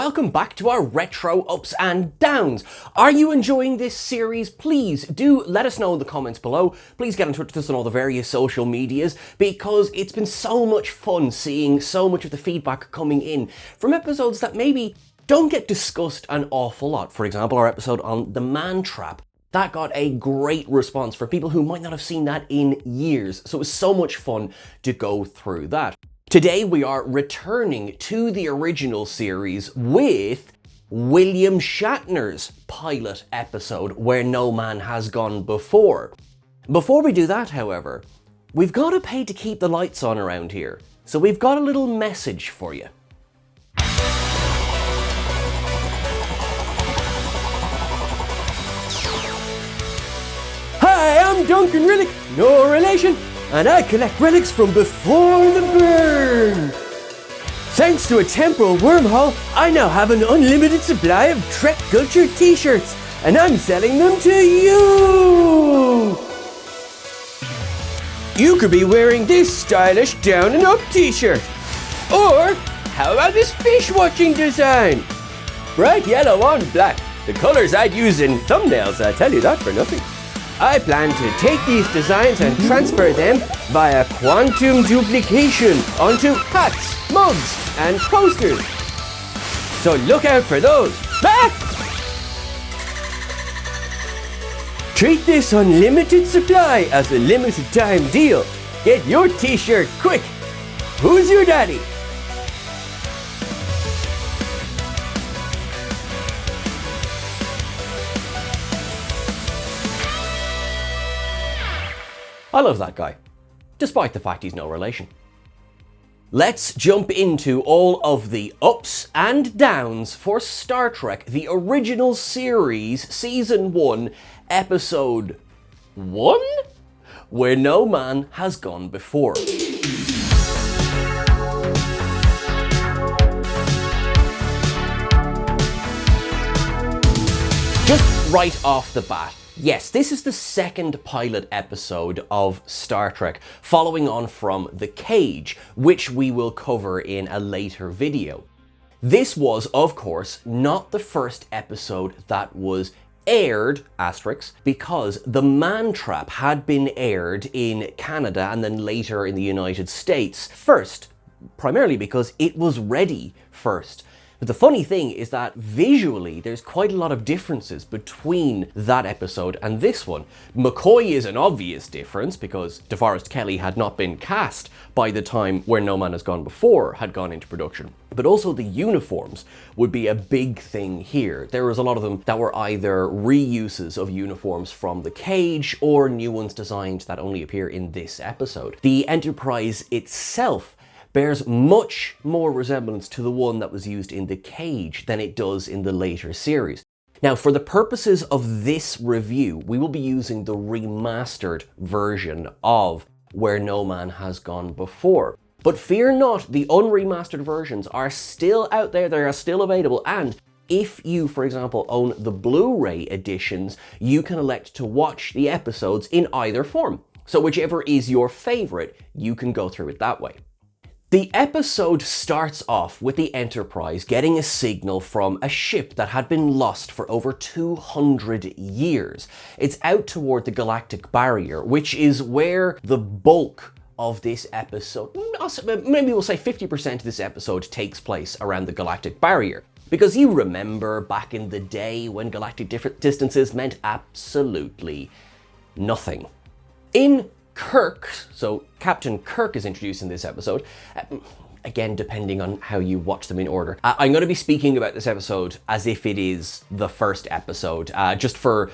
welcome back to our retro ups and downs. Are you enjoying this series? Please do let us know in the comments below. Please get in touch with us on all the various social medias because it's been so much fun seeing so much of the feedback coming in from episodes that maybe don't get discussed an awful lot. For example, our episode on the man trap. That got a great response for people who might not have seen that in years. So it was so much fun to go through that. Today we are returning to the original series with William Shatner's pilot episode, Where No Man Has Gone Before. Before we do that, however, we've got to pay to keep the lights on around here. So we've got a little message for you. Hi, I'm Duncan Relic, no relation, and I collect relics from before the burn. Thanks to a temporal wormhole, I now have an unlimited supply of TrekCulture t-shirts, and I'm selling them to you! You could be wearing this stylish down and up t-shirt. Or, how about this fish watching design? Bright yellow on black, the colors I'd use in thumbnails, I tell you that for nothing. I plan to take these designs and transfer them via quantum duplication onto hats, mugs, and posters. So look out for those. Ah! Treat this unlimited supply as a limited time deal. Get your t-shirt quick. Who's your daddy? I love that guy, despite the fact he's no relation. Let's jump into all of the ups and downs for Star Trek, the original series, Season 1, Episode 1? Where No Man Has Gone Before. Just right off the bat, yes, this is the second pilot episode of Star Trek, following on from The Cage, which we will cover in a later video. This was, of course, not the first episode that was aired, asterisk, because The Man Trap had been aired in Canada and then later in the United States first, primarily because it was ready first. But the funny thing is that visually, there's quite a lot of differences between that episode and this one. McCoy is an obvious difference because DeForest Kelley had not been cast by the time Where No Man Has Gone Before had gone into production. But also the uniforms would be a big thing here. There was a lot of them that were either reuses of uniforms from The Cage or new ones designed that only appear in this episode. The Enterprise itself bears much more resemblance to the one that was used in The Cage than it does in the later series. Now, for the purposes of this review, we will be using the remastered version of Where No Man Has Gone Before. But fear not, the unremastered versions are still out there, they are still available, and if you, for example, own the Blu-ray editions, you can elect to watch the episodes in either form. So whichever is your favorite, you can go through it that way. The episode starts off with the Enterprise getting a signal from a ship that had been lost for over 200 years. It's out toward the galactic barrier, which is where the bulk of this episode, maybe we'll say 50% of this episode takes place around the galactic barrier. Because you remember back in the day when galactic distances meant absolutely nothing. In Kirk, so Captain Kirk is introduced in this episode. Again, depending on how you watch them in order. I'm going to be speaking about this episode as if it is the first episode, just for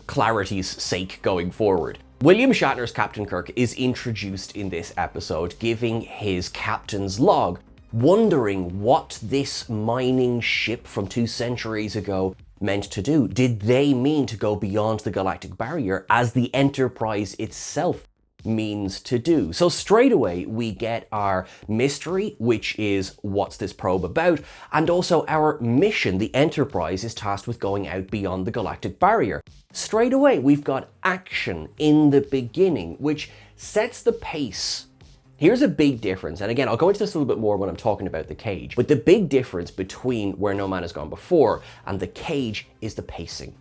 clarity's sake going forward. William Shatner's Captain Kirk is introduced in this episode, giving his captain's log, wondering what this mining ship from 2 centuries ago meant to do. Did they mean to go beyond the galactic barrier as the Enterprise itself means to do? So straight away we get our mystery, which is what's this probe about, and also our mission. The Enterprise is tasked with going out beyond the galactic barrier. Straight away we've got action in the beginning, which sets the pace Here's a big difference, and again, I'll go into this a little bit more when I'm talking about the cage, but the big difference between Where No Man Has Gone Before and the cage is the pacing.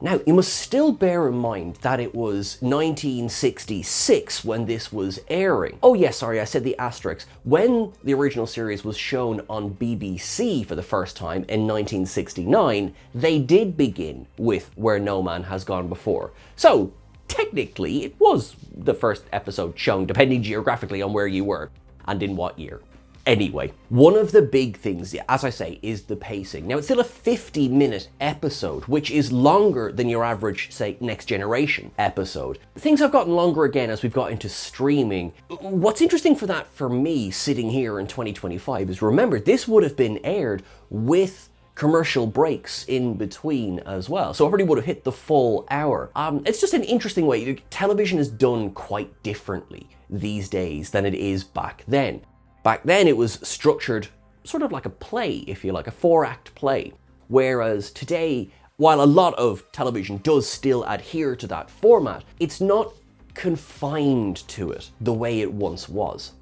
Now, you must still bear in mind that it was 1966 when this was airing. Oh yes, sorry, I said the asterisk. When the original series was shown on BBC for the first time in 1969, they did begin with Where No Man Has Gone Before. So, technically, it was the first episode shown, depending geographically on where you were and in what year. Anyway, one of the big things, as I say, is the pacing. Now, it's still a 50-minute episode, which is longer than your average, say, Next Generation episode. Things have gotten longer again as we've got into streaming. What's interesting for that, for me, sitting here in 2025, is remember, this would have been aired with commercial breaks in between as well. So already would have hit the full hour. It's just an interesting way. Television is done quite differently these days than it is back then. Back then it was structured sort of like a play, if you like, a 4-act play. Whereas today, while a lot of television does still adhere to that format, it's not confined to it the way it once was.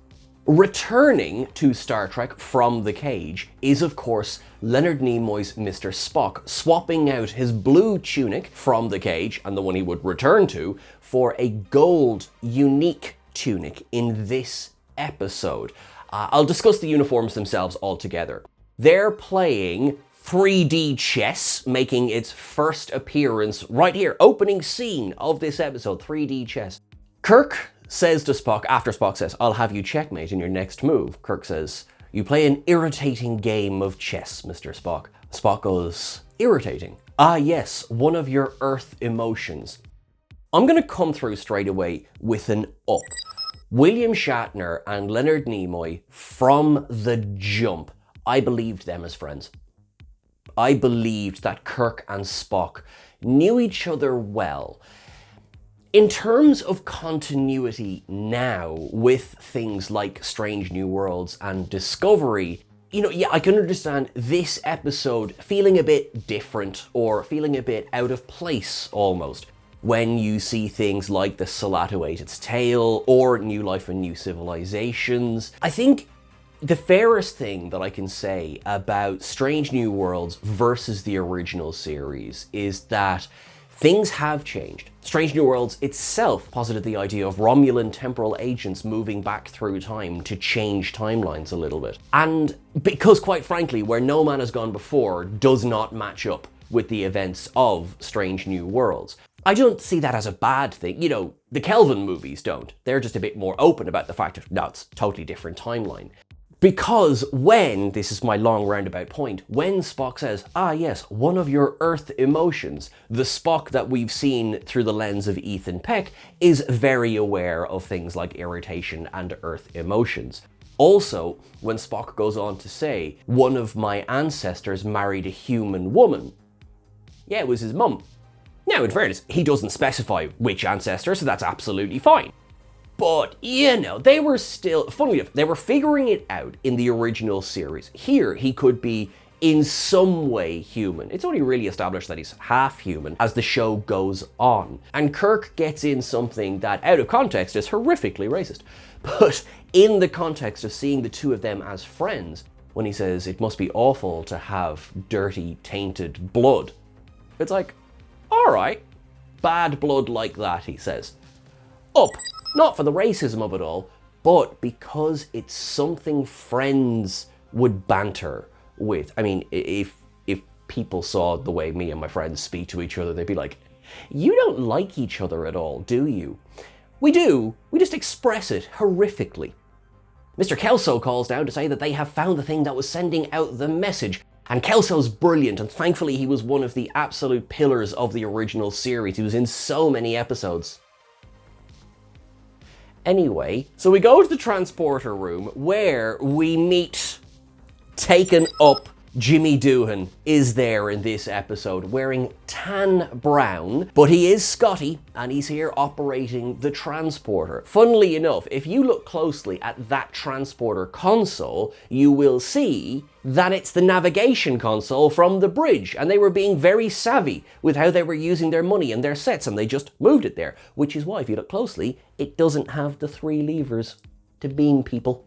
Returning to Star Trek from the cage is, of course, Leonard Nimoy's Mr. Spock, swapping out his blue tunic from the cage, and the one he would return to, for a gold, unique tunic in this episode. I'll discuss the uniforms themselves altogether. They're playing 3D chess, making its first appearance right here, opening scene of this episode, 3D chess. Kirk says to Spock, after Spock says, "I'll have you checkmate in your next move," Kirk says, "You play an irritating game of chess, Mr. Spock." Spock goes, "Irritating? Ah yes, one of your Earth emotions." I'm gonna come through straight away with an up. William Shatner and Leonard Nimoy, from the jump, I believed them as friends. I believed that Kirk and Spock knew each other well. In terms of continuity now, with things like Strange New Worlds and Discovery, you know, yeah, I can understand this episode feeling a bit different or feeling a bit out of place almost, when you see things like The Salato Ate Its Tail or New Life and New Civilizations. I think the fairest thing that I can say about Strange New Worlds versus the original series is that things have changed. Strange New Worlds itself posited the idea of Romulan temporal agents moving back through time to change timelines a little bit. And because, quite frankly, Where No Man Has Gone Before does not match up with the events of Strange New Worlds. I don't see that as a bad thing. You know, the Kelvin movies don't. They're just a bit more open about the fact of, no, it's a totally different timeline. Because when, this is my long roundabout point, when Spock says, "Ah yes, one of your Earth emotions," the Spock that we've seen through the lens of Ethan Peck is very aware of things like irritation and Earth emotions. Also, when Spock goes on to say, "One of my ancestors married a human woman," yeah, it was his mum. Now, in fairness, he doesn't specify which ancestor, so that's absolutely fine. But, you know, they were still, funnily enough, they were figuring it out in the original series. Here, he could be in some way human. It's only really established that he's half human as the show goes on. And Kirk gets in something that, out of context, is horrifically racist. But in the context of seeing the two of them as friends, when he says, "It must be awful to have dirty, tainted blood," it's like, all right, bad blood like that, he says. Up, not for the racism of it all, but because it's something friends would banter with. I mean, if people saw the way me and my friends speak to each other, they'd be like, "You don't like each other at all, do you?" We do, we just express it horrifically. Mr. Kelso calls down to say that they have found the thing that was sending out the message. And Kelso's brilliant, and thankfully he was one of the absolute pillars of the original series. He was in so many episodes. Anyway, so we go to the transporter room where we meet Taken Up. Jimmy Doohan is there in this episode wearing tan brown, but he is Scotty and he's here operating the transporter. Funnily enough, if you look closely at that transporter console, you will see that it's the navigation console from the bridge, and they were being very savvy with how they were using their money and their sets, and they just moved it there, which is why, if you look closely, it doesn't have the 3 levers. to beam people.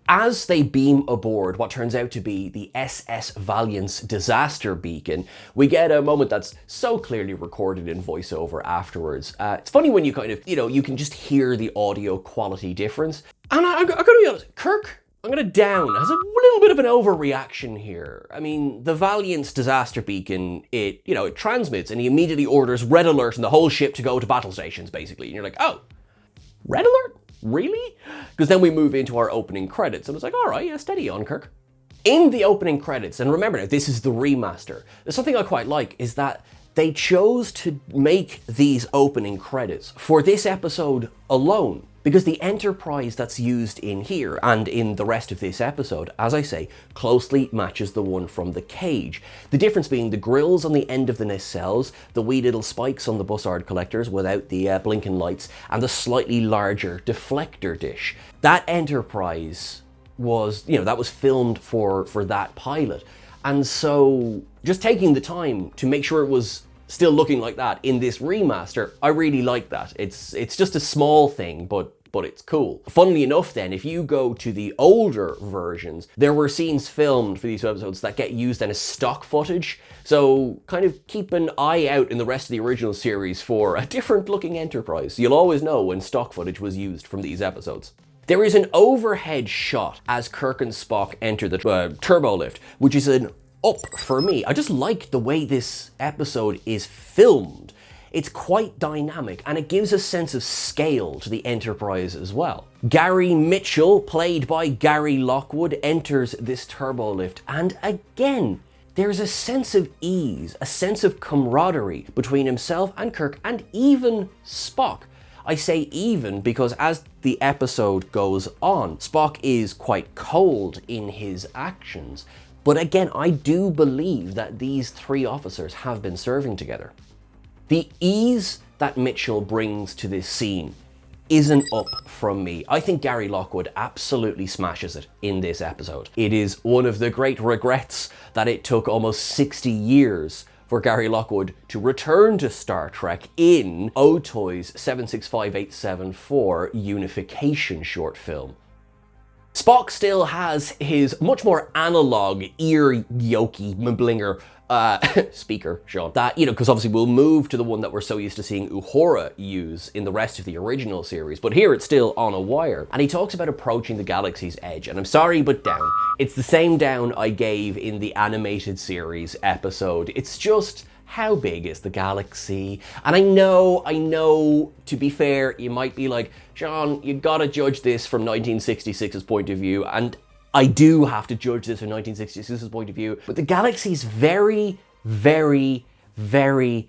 As they beam aboard what turns out to be the SS Valiant's disaster beacon, we get a moment that's so clearly recorded in voiceover afterwards. It's funny when you kind of, you can just hear the audio quality difference. And I gotta be honest, Kirk, I'm gonna down, has a little bit of an overreaction here. I mean, the Valiant's disaster beacon, it transmits and he immediately orders red alert and the whole ship to go to battle stations, basically. And you're like, oh, red alert? Really? Because then we move into our opening credits and it's like, all right, yeah, steady on, Kirk. In the opening credits, and remember now, this is the remaster, there's something I quite like is that they chose to make these opening credits for this episode alone, because the Enterprise that's used in here and in the rest of this episode, as I say, closely matches the one from the Cage. The difference being the grills on the end of the nacelles, the wee little spikes on the Bussard collectors without the blinking lights, and the slightly larger deflector dish. That Enterprise was, that was filmed for that pilot. And so just taking the time to make sure it was still looking like that in this remaster, I really like that. It's just a small thing, but it's cool. Funnily enough then, if you go to the older versions, there were scenes filmed for these episodes that get used then as stock footage. So kind of keep an eye out in the rest of the original series for a different looking Enterprise. You'll always know when stock footage was used from these episodes. There is an overhead shot as Kirk and Spock enter the turbo lift, which is an up for me. I just like the way this episode is filmed. It's quite dynamic and it gives a sense of scale to the Enterprise as well. Gary Mitchell, played by Gary Lockwood, enters this turbo lift, and again, there's a sense of ease, a sense of camaraderie between himself and Kirk and even Spock. I say even because as the episode goes on, Spock is quite cold in his actions. But again, I do believe that these three officers have been serving together. The ease that Mitchell brings to this scene is an up from me. I think Gary Lockwood absolutely smashes it in this episode. It is one of the great regrets that it took almost 60 years for Gary Lockwood to return to Star Trek in Otoy's 765874 Unification short film. Spock still has his much more analog, ear-yokey, blinger speaker, Sean. That, because obviously we'll move to the one that we're so used to seeing Uhura use in the rest of the original series, but here it's still on a wire. And he talks about approaching the galaxy's edge, and I'm sorry, but down. It's the same down I gave in the animated series episode. It's just, how big is the galaxy? And I know, to be fair, you might be like, Sean, you gotta judge this from 1966's point of view, and I do have to judge this from 1966's point of view, but the galaxy's very, very, very,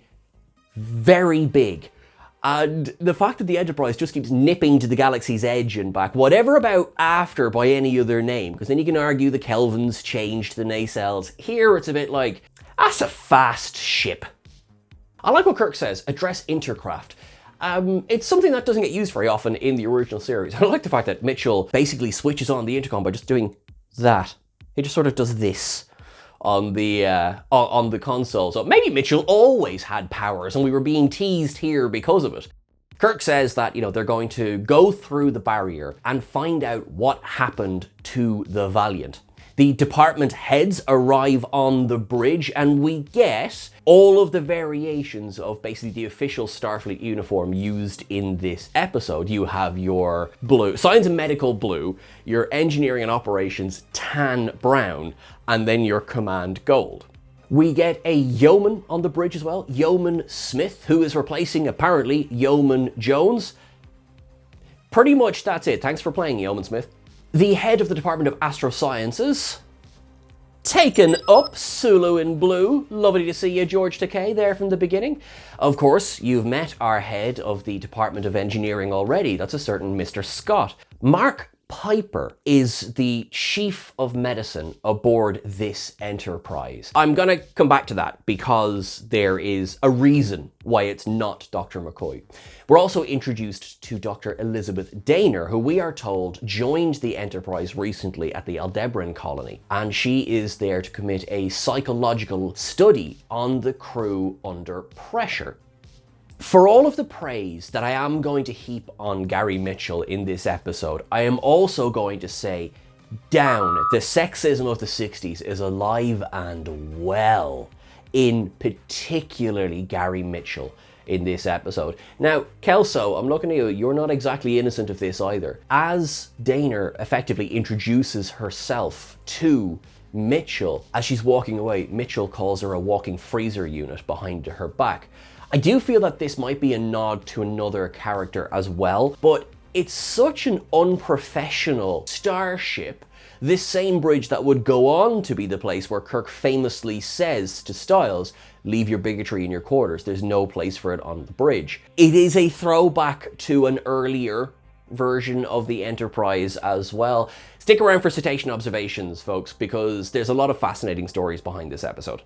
very big. And the fact that the Enterprise just keeps nipping to the galaxy's edge and back, whatever about after by any other name, because then you can argue the Kelvins changed the nacelles. Here it's a bit like, that's a fast ship. I like what Kirk says, address intercraft. It's something that doesn't get used very often in the original series. I like the fact that Mitchell basically switches on the intercom by just doing that. He just sort of does this on the console. So maybe Mitchell always had powers and we were being teased here because of it. Kirk says that, they're going to go through the barrier and find out what happened to the Valiant. The department heads arrive on the bridge and we get all of the variations of basically the official Starfleet uniform used in this episode. You have your blue, science and medical blue, your engineering and operations tan brown, and then your command gold. We get a yeoman on the bridge as well, Yeoman Smith, who is replacing apparently Yeoman Jones. Pretty much that's it. Thanks for playing, Yeoman Smith. The head of the Department of Astrosciences, taken up, Sulu in blue. Lovely to see you, George Takei, there from the beginning. Of course, you've met our head of the Department of Engineering already. That's a certain Mr. Scott. Mark Piper is the chief of medicine aboard this Enterprise. I'm gonna come back to that because there is a reason why it's not Dr. McCoy. We're also introduced to Dr. Elizabeth Daner, who we are told joined the Enterprise recently at the Aldebaran colony, and she is there to commit a psychological study on the crew under pressure. For all of the praise that I am going to heap on Gary Mitchell in this episode, I am also going to say, down, the sexism of the 60s is alive and well in particularly Gary Mitchell in this episode. Now, Kelso, I'm looking at you, you're not exactly innocent of this either. As Dana effectively introduces herself to Mitchell, as she's walking away, Mitchell calls her a walking freezer unit behind her back. I do feel that this might be a nod to another character as well, but it's such an unprofessional starship, this same bridge that would go on to be the place where Kirk famously says to Styles, leave your bigotry in your quarters, there's no place for it on the bridge. It is a throwback to an earlier version of the Enterprise as well. Stick around for citation observations, folks, because there's a lot of fascinating stories behind this episode.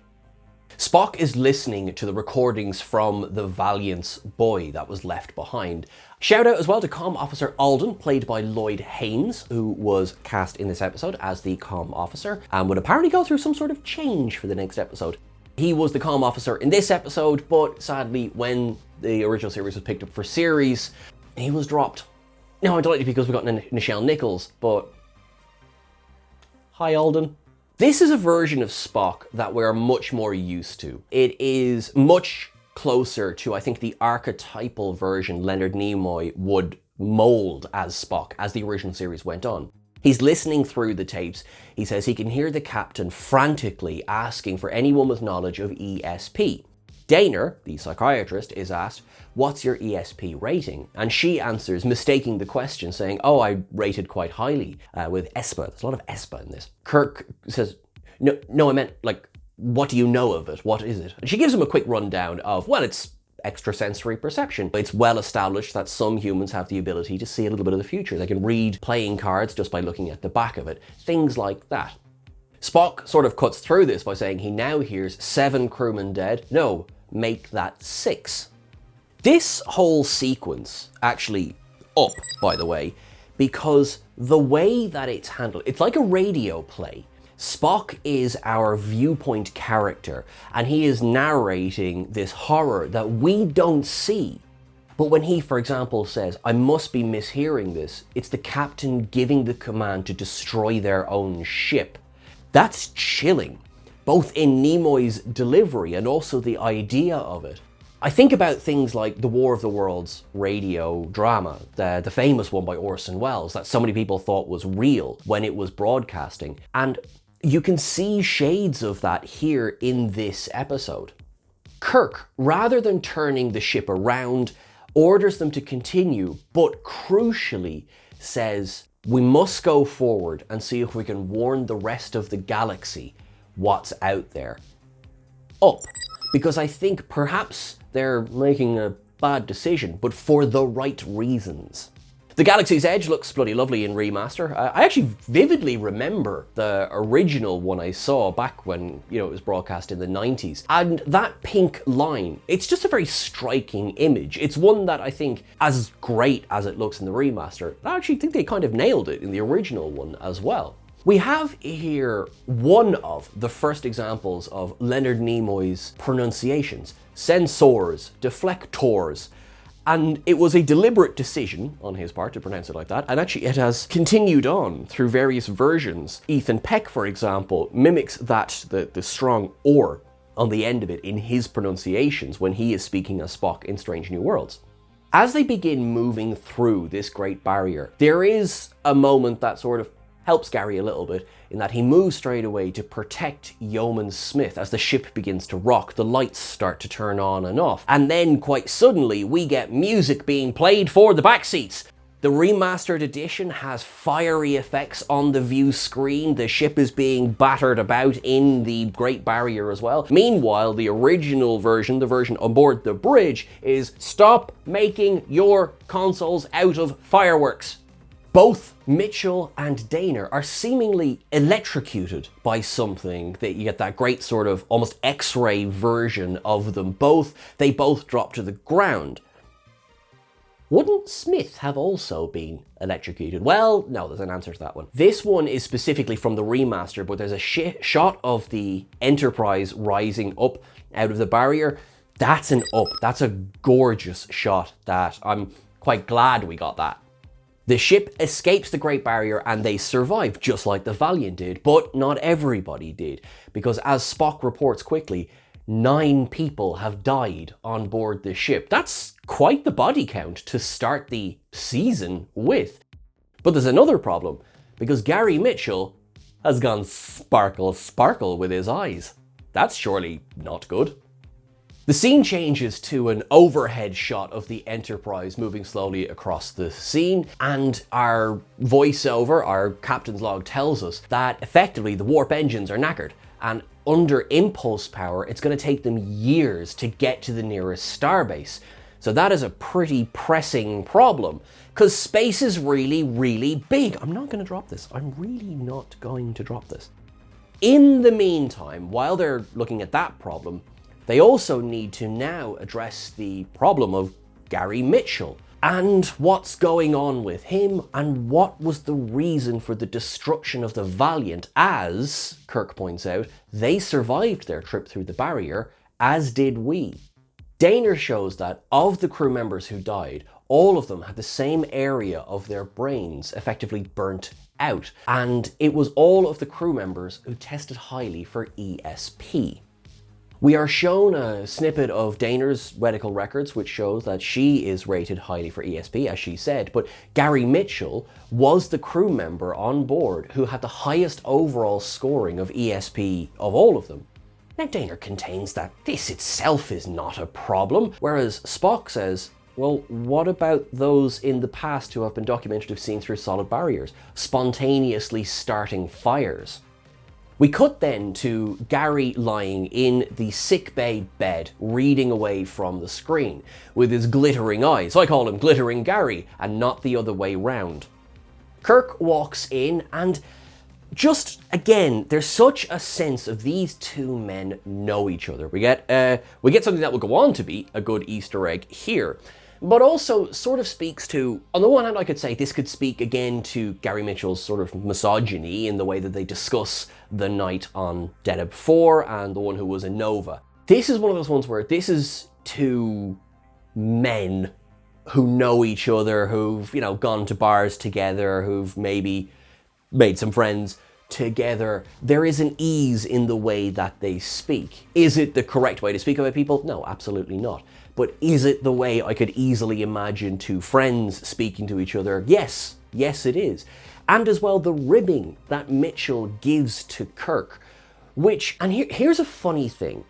Spock is listening to the recordings from the Valiant's buoy that was left behind. Shout out as well to Comm Officer Alden, played by Lloyd Haynes, who was cast in this episode as the Comm Officer and would apparently go through some sort of change for the next episode. He was the Comm Officer in this episode, but sadly when the original series was picked up for series, he was dropped. Now I'm delighted because we got Nichelle Nichols, but hi Alden. This is a version of Spock that we're much more used to. It is much closer to, I think, the archetypal version Leonard Nimoy would mold as Spock as the original series went on. He's listening through the tapes. He says he can hear the captain frantically asking for anyone with knowledge of ESP. Dana, the psychiatrist, is asked, what's your ESP rating? And she answers, mistaking the question, saying, oh, I rated quite highly with ESPA. There's a lot of ESPA in this. Kirk says, no, I meant, like, what do you know of it? What is it? And she gives him a quick rundown of, well, it's extrasensory perception. It's well established that some humans have the ability to see a little bit of the future. They can read playing cards just by looking at the back of it. Things like that. Spock sort of cuts through this by saying he now hears 7 crewmen dead. No, make that 6. This whole sequence actually up, by the way, because the way that it's handled, it's like a radio play. Spock is our viewpoint character, and he is narrating this horror that we don't see. But when he, for example, says, I must be mishearing this, it's the captain giving the command to destroy their own ship. That's chilling, both in Nimoy's delivery and also the idea of it. I think about things like the War of the Worlds radio drama, the famous one by Orson Welles that so many people thought was real when it was broadcasting. And you can see shades of that here in this episode. Kirk, rather than turning the ship around, orders them to continue, but crucially says, we must go forward and see if we can warn the rest of the galaxy what's out there. Up, because I think perhaps they're making a bad decision, but for the right reasons. The Galaxy's Edge looks bloody lovely in remaster. I actually vividly remember the original one I saw back when, it was broadcast in the 90s. And that pink line, it's just a very striking image. It's one that I think, as great as it looks in the remaster, I actually think they kind of nailed it in the original one as well. We have here one of the first examples of Leonard Nimoy's pronunciations. Sensors, deflectors. And it was a deliberate decision on his part to pronounce it like that, and actually it has continued on through various versions. Ethan Peck, for example, mimics that, the strong or on the end of it in his pronunciations when he is speaking as Spock in Strange New Worlds. As they begin moving through this great barrier, there is a moment that sort of helps Gary a little bit in that he moves straight away to protect Yeoman Smith as the ship begins to rock, the lights start to turn on and off, and then quite suddenly we get music being played for the back seats. The remastered edition has fiery effects on the view screen, the ship is being battered about in the Great Barrier as well. Meanwhile, the original version, the version on board the bridge, is stop making your consoles out of fireworks. Both Mitchell and Dana are seemingly electrocuted by something. That you get that great sort of almost X-ray version of them both. They both drop to the ground. Wouldn't Smith have also been electrocuted? Well, no, there's an answer to that one. This one is specifically from the remaster, but there's a shot of the Enterprise rising up out of the barrier. That's an up. That's a gorgeous shot that I'm quite glad we got that. The ship escapes the Great Barrier and they survive just like the Valiant did, but not everybody did, because as Spock reports quickly, 9 people have died on board the ship. That's quite the body count to start the season with. But there's another problem, because Gary Mitchell has gone sparkle with his eyes. That's surely not good. The scene changes to an overhead shot of the Enterprise moving slowly across the scene, and our voiceover, our captain's log, tells us that effectively the warp engines are knackered, and under impulse power, it's going to take them years to get to the nearest starbase. So that is a pretty pressing problem, because space is really, really big. I'm not going to drop this. I'm really not going to drop this. In the meantime, while they're looking at that problem, they also need to now address the problem of Gary Mitchell and what's going on with him and what was the reason for the destruction of the Valiant. As Kirk points out, they survived their trip through the barrier, as did we. Daner shows that of the crew members who died, all of them had the same area of their brains effectively burnt out, and it was all of the crew members who tested highly for ESP. We are shown a snippet of Daner's medical records, which shows that she is rated highly for ESP, as she said, but Gary Mitchell was the crew member on board who had the highest overall scoring of ESP of all of them. Now, Daner contains that this itself is not a problem, whereas Spock says, well, what about those in the past who have been documented to have seen through solid barriers, spontaneously starting fires? We cut then to Gary lying in the sickbay bed, reading away from the screen, with his glittering eyes. I call him Glittering Gary, and not the other way round. Kirk walks in, and just, again, there's such a sense of these two men know each other. We get something that will go on to be a good Easter egg here, but also sort of speaks to, on the one hand, I could say this could speak again to Gary Mitchell's sort of misogyny in the way that they discuss the night on Deneb 4 and the one who was a Nova. This is one of those ones where this is two men who know each other, who've, gone to bars together, who've maybe made some friends together. There is an ease in the way that they speak. Is it the correct way to speak about people? No, absolutely not. But is it the way I could easily imagine two friends speaking to each other? Yes, it is. And as well, the ribbing that Mitchell gives to Kirk, which, and here's a funny thing,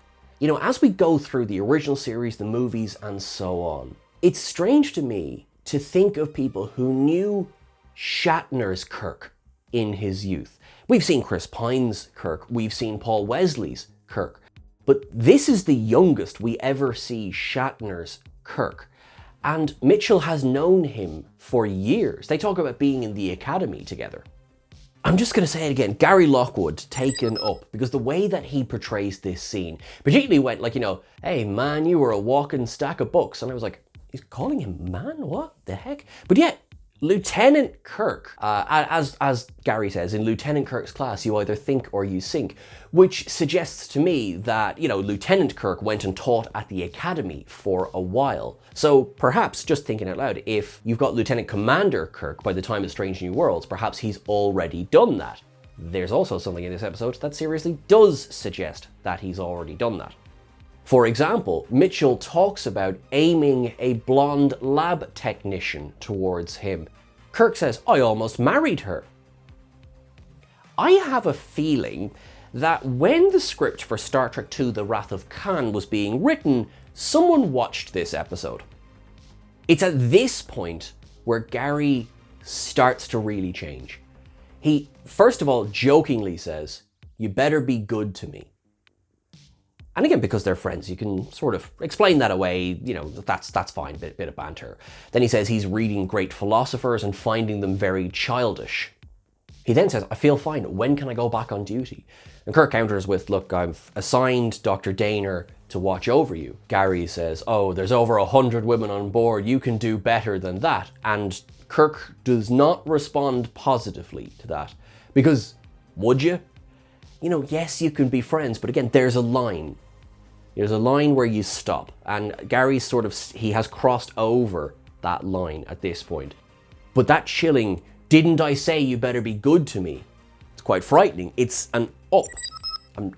as we go through the original series, the movies, and so on, it's strange to me to think of people who knew Shatner's Kirk in his youth. We've seen Chris Pine's Kirk, we've seen Paul Wesley's Kirk, but this is the youngest we ever see Shatner's Kirk. And Mitchell has known him for years. They talk about being in the academy together. I'm just going to say it again, Gary Lockwood taken up, because the way that he portrays this scene, particularly when, hey man, you were a walking stack of books. And I was like, he's calling him man? What the heck? But yet, Lieutenant Kirk, as Gary says, in Lieutenant Kirk's class, you either think or you sink, which suggests to me that, Lieutenant Kirk went and taught at the academy for a while. So perhaps, just thinking out loud, if you've got Lieutenant Commander Kirk by the time of Strange New Worlds, perhaps he's already done that. There's also something in this episode that seriously does suggest that he's already done that. For example, Mitchell talks about aiming a blonde lab technician towards him. Kirk says, I almost married her. I have a feeling that when the script for Star Trek II: The Wrath of Khan was being written, someone watched this episode. It's at this point where Gary starts to really change. He, first of all, jokingly says, you better be good to me. And again, because they're friends, you can sort of explain that away, that's fine, bit of banter. Then he says he's reading great philosophers and finding them very childish. He then says, I feel fine, when can I go back on duty? And Kirk counters with, look, I've assigned Dr. Daner to watch over you. Gary says, oh, there's over 100 women on board, you can do better than that. And Kirk does not respond positively to that. Because, would you? Yes, you can be friends, but again, there's a line. There's a line where you stop, and Gary's he has crossed over that line at this point. But that chilling, "Didn't I say you better be good to me?" It's quite frightening. It's an up.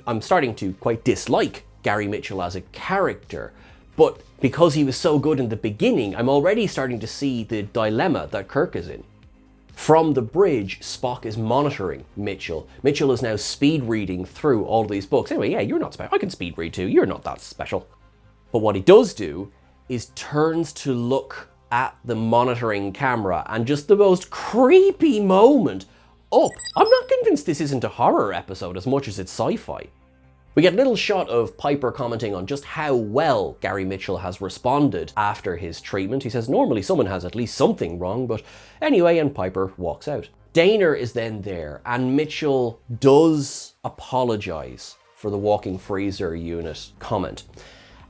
I'm starting to quite dislike Gary Mitchell as a character, but because he was so good in the beginning, I'm already starting to see the dilemma that Kirk is in. From the bridge, Spock is monitoring Mitchell. Mitchell is now speed reading through all these books. Anyway, yeah, you're not special. I can speed read too. You're not that special. But what he does do is turns to look at the monitoring camera, and just the most creepy moment. I'm not convinced this isn't a horror episode as much as it's sci-fi. We get a little shot of Piper commenting on just how well Gary Mitchell has responded after his treatment. He says normally someone has at least something wrong, but anyway, and Piper walks out. Daner is then there, and Mitchell does apologize for the walking freezer unit comment.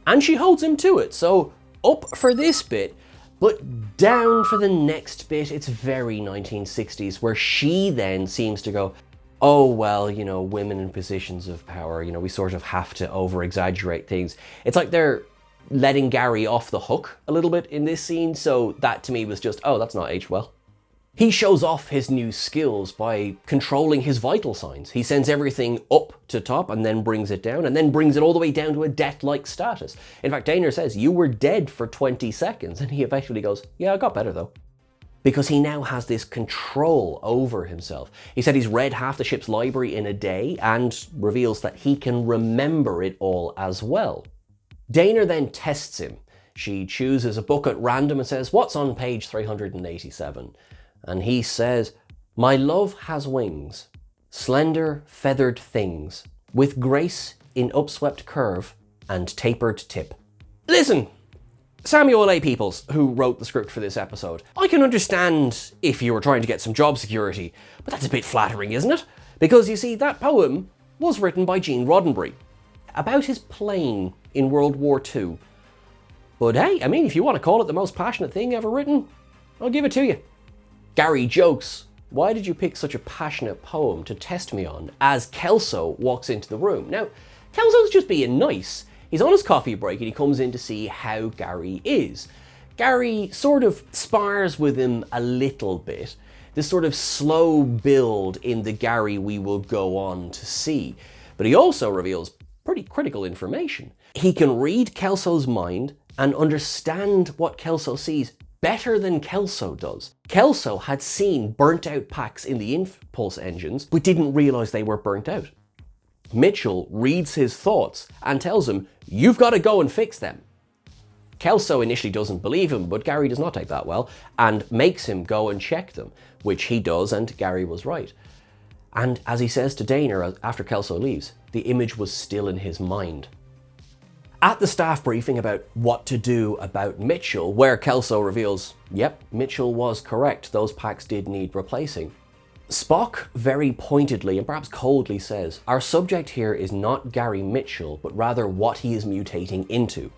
And she holds him to it, so up for this bit, but down for the next bit. It's very 1960s, where she then seems to go, "Oh, well, you know, women in positions of power, you know, we sort of have to over-exaggerate things." It's like they're letting Gary off the hook a little bit in this scene, so that to me was just, oh, that's not aged well. He shows off his new skills by controlling his vital signs. He sends everything up to top and then brings it down, and then brings it all the way down to a death-like status. In fact, Daner says, "You were dead for 20 seconds, and he eventually goes, "Yeah, I got better though." Because he now has this control over himself. He said he's read half the ship's library in a day, and reveals that he can remember it all as well. Daner then tests him. She chooses a book at random and says, "What's on page 387? And he says, "My love has wings, slender feathered things, with grace in upswept curve and tapered tip." Listen, Samuel A. Peoples, who wrote the script for this episode, I can understand if you were trying to get some job security, but that's a bit flattering, isn't it? Because you see, that poem was written by Gene Roddenberry about his plane in World War II. But hey, I mean, if you want to call it the most passionate thing ever written, I'll give it to you. Gary jokes, "Why did you pick such a passionate poem to test me on?" as Kelso walks into the room. Now, Kelso's just being nice. He's on his coffee break and he comes in to see how Gary is. Gary sort of spars with him a little bit. This sort of slow build in the Gary we will go on to see. But he also reveals pretty critical information. He can read Kelso's mind and understand what Kelso sees better than Kelso does. Kelso had seen burnt out packs in the impulse engines, but didn't realize they were burnt out. Mitchell reads his thoughts and tells him, "You've got to go and fix them." Kelso initially doesn't believe him, but Gary does not take that well and makes him go and check them, which he does, and Gary was right. And as he says to Daner after Kelso leaves, the image was still in his mind. At the staff briefing about what to do about Mitchell, where Kelso reveals, yep, Mitchell was correct, those packs did need replacing, Spock very pointedly and perhaps coldly says, "Our subject here is not Gary Mitchell, but rather what he is mutating into."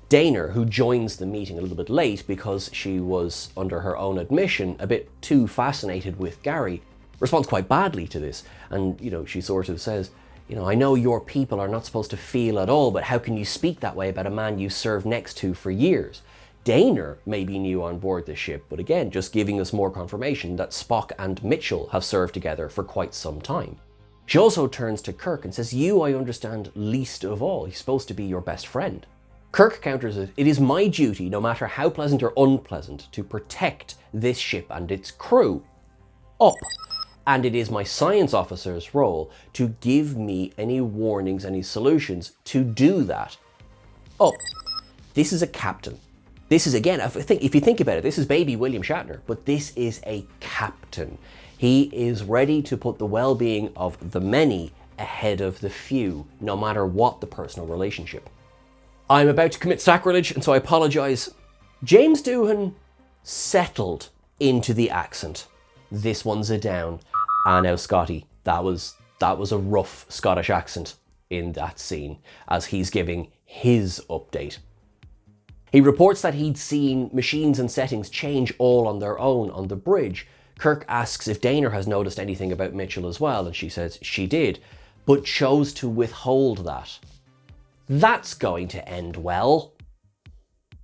Daner, who joins the meeting a little bit late because she was, under her own admission, a bit too fascinated with Gary, responds quite badly to this. And, she sort of says, "I know your people are not supposed to feel at all, but how can you speak that way about a man you served next to for years?" Daner may be new on board the ship, but again, just giving us more confirmation that Spock and Mitchell have served together for quite some time. She also turns to Kirk and says, "You, I understand, least of all. He's supposed to be your best friend." Kirk counters it, "It is my duty, no matter how pleasant or unpleasant, to protect this ship and its crew. Up. And it is my science officer's role to give me any warnings, any solutions to do that. Up. This is a captain. This is, again, if you think about it, this is baby William Shatner, but this is a captain. He is ready to put the well-being of the many ahead of the few, no matter what the personal relationship." I'm about to commit sacrilege, and so I apologize. James Doohan settled into the accent. This one's a down. Ah, now, Scotty, that was a rough Scottish accent in that scene, as he's giving his update. He reports that he'd seen machines and settings change all on their own on the bridge. Kirk asks if Daner has noticed anything about Mitchell as well, and she says she did, but chose to withhold that. That's going to end well.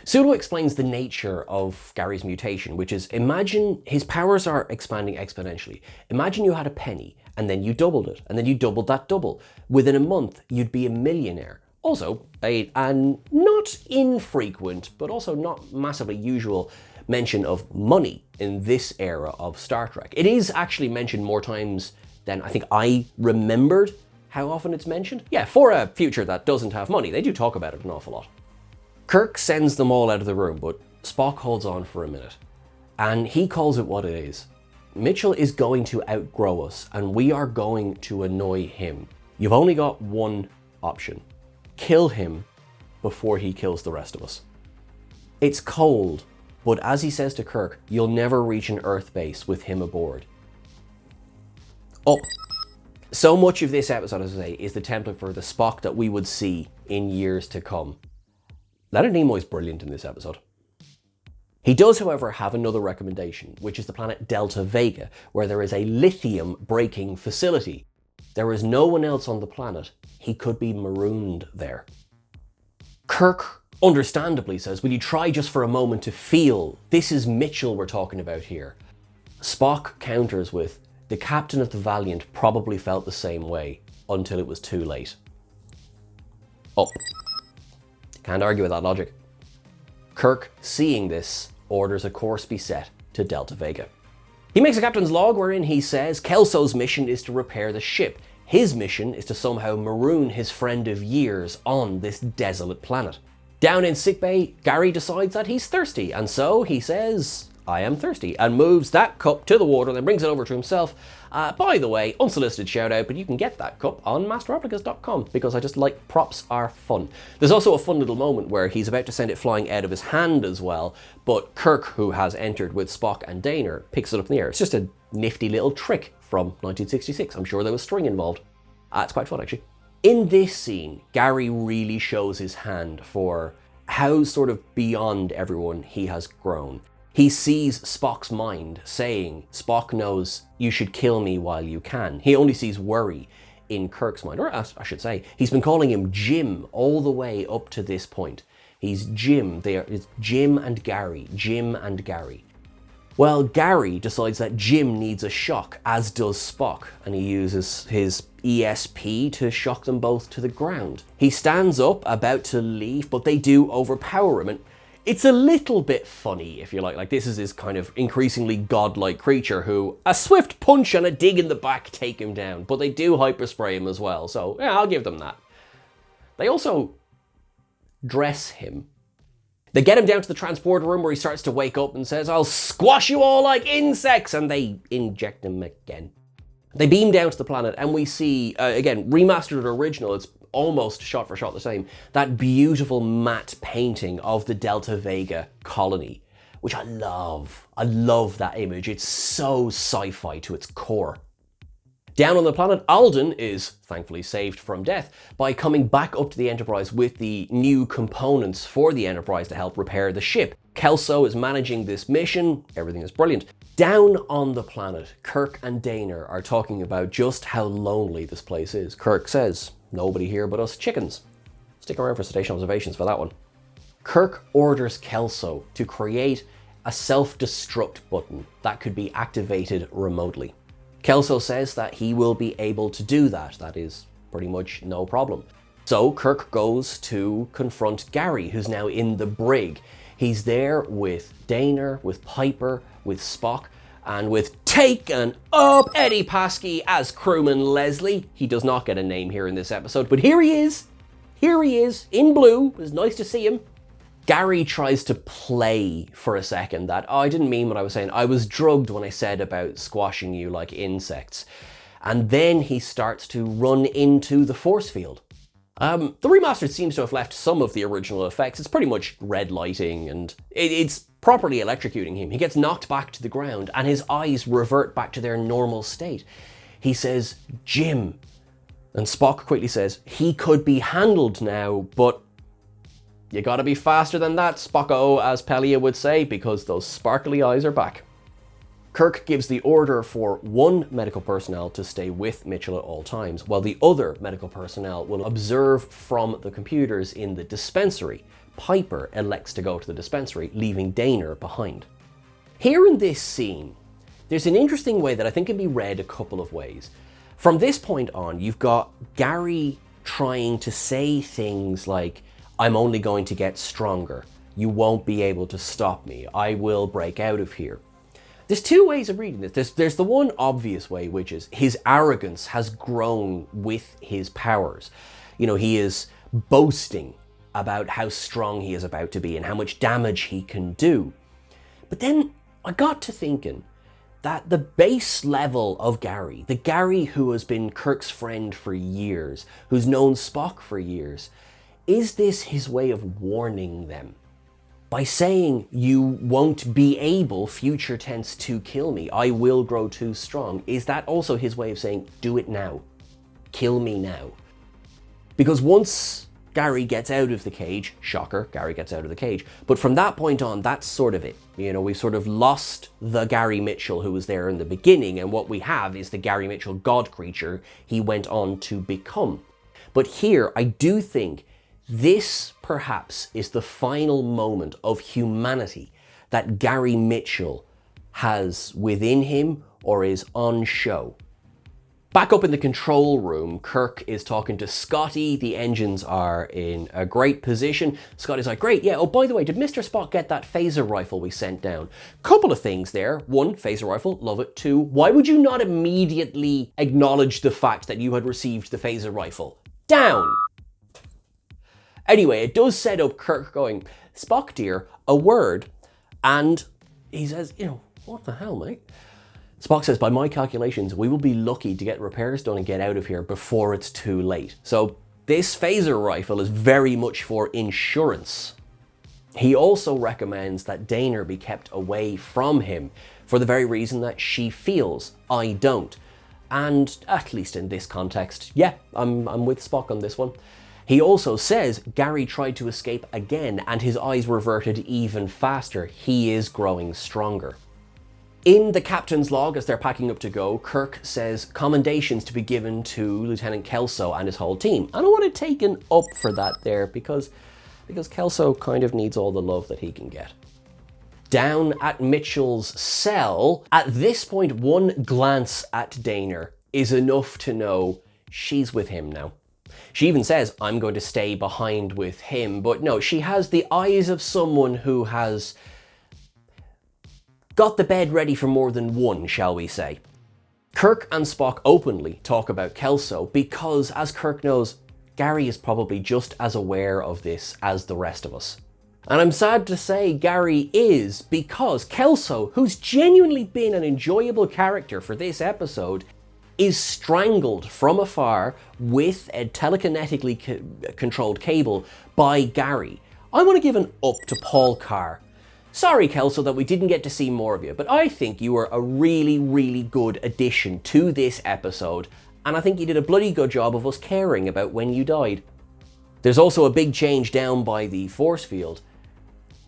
Sulu explains the nature of Gary's mutation, which is, imagine his powers are expanding exponentially. Imagine you had a penny and then you doubled it and then you doubled that double. Within a month, you'd be a millionaire. Also, a not infrequent, but also not massively usual mention of money in this era of Star Trek. It is actually mentioned more times than I think I remembered how often it's mentioned. Yeah, for a future that doesn't have money, they do talk about it an awful lot. Kirk sends them all out of the room, but Spock holds on for a minute, and he calls it what it is. Mitchell is going to outgrow us, and we are going to annoy him. You've only got one option. Kill him before he kills the rest of us. It's cold, but as he says to Kirk, you'll never reach an Earth base with him aboard. Oh, so much of this episode, as I say, is the template for the Spock that we would see in years to come. Leonard Nimoy's brilliant in this episode. He does, however, have another recommendation, which is the planet Delta Vega, where there is a lithium breaking facility. There is no one else on the planet. He could be marooned there. Kirk understandably says, will you try just for a moment to feel this is Mitchell we're talking about here? Spock counters with, the captain of the Valiant probably felt the same way until it was too late. Oh. Can't argue with that logic. Kirk, seeing this, orders a course be set to Delta Vega. He makes a captain's log wherein he says Kelso's mission is to repair the ship. His mission is to somehow maroon his friend of years on this desolate planet. Down in sickbay, Gary decides that he's thirsty, and so he says, I am thirsty, and moves that cup to the water, then brings it over to himself. By the way, unsolicited shout out, but you can get that cup on masterreplicas.com because I just like props are fun. There's also a fun little moment where he's about to send it flying out of his hand as well, but Kirk, who has entered with Spock and Daner, picks it up in the air. It's just a nifty little trick from 1966. I'm sure there was string involved. It's quite fun, actually. In this scene, Gary really shows his hand for how sort of beyond everyone he has grown. He sees Spock's mind saying, Spock knows you should kill me while you can. He only sees worry in Kirk's mind, or I should say, he's been calling him Jim all the way up to this point. He's Jim, it's Jim and Gary, Jim and Gary. Well, Gary decides that Jim needs a shock, as does Spock, and he uses his ESP to shock them both to the ground. He stands up, about to leave, but they do overpower him, and it's a little bit funny, if you like this is his kind of increasingly godlike creature who a swift punch and a dig in the back take him down, but they do hyperspray him as well, so yeah, I'll give them that. They also dress him. They get him down to the transporter room where he starts to wake up and says, I'll squash you all like insects, and they inject him again. They beam down to the planet and we see, again, remastered or original, it's almost shot for shot the same, that beautiful matte painting of the Delta Vega colony, which I love. I love that image. It's so sci-fi to its core. Down on the planet, Alden is thankfully saved from death by coming back up to the Enterprise with the new components for the Enterprise to help repair the ship. Kelso is managing this mission. Everything is brilliant. Down on the planet, Kirk and Daner are talking about just how lonely this place is. Kirk says, nobody here but us chickens. Stick around for station observations for that one. Kirk orders Kelso to create a self-destruct button that could be activated remotely. Kelso says that he will be able to do that. That is pretty much no problem. So Kirk goes to confront Gary, who's now in the brig. He's there with Daner, with Piper, with Spock, and with Taken Up Eddie Paskey as crewman Leslie. He does not get a name here in this episode, but here he is. Here he is, in blue. It was nice to see him. Gary tries to play for a second that, oh, I didn't mean what I was saying. I was drugged when I said about squashing you like insects. And then he starts to run into the force field. The remastered seems to have left some of the original effects. It's pretty much red lighting and it's properly electrocuting him. He gets knocked back to the ground and his eyes revert back to their normal state. He says, Jim. And Spock quickly says, he could be handled now, but you gotta be faster than that, Spocko, as Pelia would say, because those sparkly eyes are back. Kirk gives the order for one medical personnel to stay with Mitchell at all times, while the other medical personnel will observe from the computers in the dispensary. Piper elects to go to the dispensary, leaving Daner behind. Here in this scene, there's an interesting way that I think can be read a couple of ways. From this point on, you've got Gary trying to say things like, I'm only going to get stronger. You won't be able to stop me. I will break out of here. There's two ways of reading this. There's the one obvious way, which is his arrogance has grown with his powers. You know, he is boasting about how strong he is about to be and how much damage he can do. But then I got to thinking that the base level of Gary, the Gary who has been Kirk's friend for years, who's known Spock for years, is this his way of warning them? By saying, you won't be able, future tense, to kill me, I will grow too strong, is that also his way of saying, do it now, kill me now? Because once Gary gets out of the cage, shocker, Gary gets out of the cage, but from that point on, that's sort of it. You know, we've sort of lost the Gary Mitchell who was there in the beginning, and what we have is the Gary Mitchell god creature he went on to become. But here, I do think this perhaps is the final moment of humanity that Gary Mitchell has within him or is on show. Back up in the control room, Kirk is talking to Scotty. The engines are in a great position. Scotty's like, great, yeah, oh, by the way, did Mr. Spock get that phaser rifle we sent down? Couple of things there. One, phaser rifle, love it. Two, why would you not immediately acknowledge the fact that you had received the phaser rifle? Down! Anyway, it does set up Kirk going, Spock dear, a word. And he says, you know, what the hell, mate? Spock says, by my calculations, we will be lucky to get repairs done and get out of here before it's too late. So this phaser rifle is very much for insurance. He also recommends that Daner be kept away from him for the very reason that she feels I don't. And at least in this context, yeah, I'm with Spock on this one. He also says Gary tried to escape again and his eyes reverted even faster. He is growing stronger. In the captain's log, as they're packing up to go, Kirk says commendations to be given to Lieutenant Kelso and his whole team. I don't want to take an up for that there because Kelso kind of needs all the love that he can get. Down at Mitchell's cell, at this point, one glance at Daner is enough to know she's with him now. She even says, I'm going to stay behind with him, but no, she has the eyes of someone who has got the bed ready for more than one, shall we say. Kirk and Spock openly talk about Kelso because, as Kirk knows, Gary is probably just as aware of this as the rest of us. And I'm sad to say Gary is, because Kelso, who's genuinely been an enjoyable character for this episode, is strangled from afar with a telekinetically controlled cable by Gary. I want to give an up to Paul Carr. Sorry, Kelso, that we didn't get to see more of you, but I think you were a really, really good addition to this episode, and I think you did a bloody good job of us caring about when you died. There's also a big change down by the force field.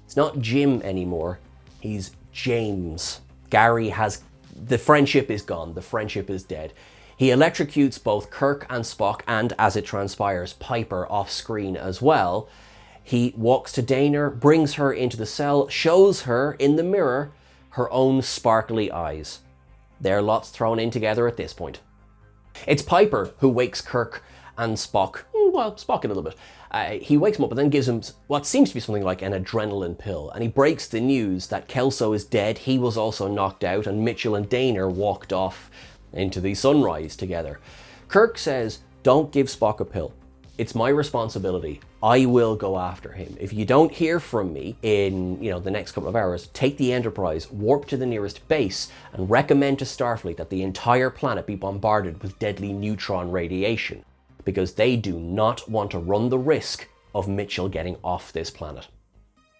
It's not Jim anymore, he's James. Gary has... the friendship is gone, the friendship is dead. He electrocutes both Kirk and Spock, and as it transpires, Piper off screen as well. He walks to Daner, brings her into the cell, shows her in the mirror her own sparkly eyes. They're lots thrown in together at this point. It's Piper who wakes Kirk and Spock, well, Spock a little bit. He wakes him up and then gives him what seems to be something like an adrenaline pill, and he breaks the news that Kelso is dead, he was also knocked out, and Mitchell and Daner walked off into the sunrise together. Kirk says, don't give Spock a pill. It's my responsibility. I will go after him. If you don't hear from me in, the next couple of hours, take the Enterprise, warp to the nearest base, and recommend to Starfleet that the entire planet be bombarded with deadly neutron radiation, because they do not want to run the risk of Mitchell getting off this planet.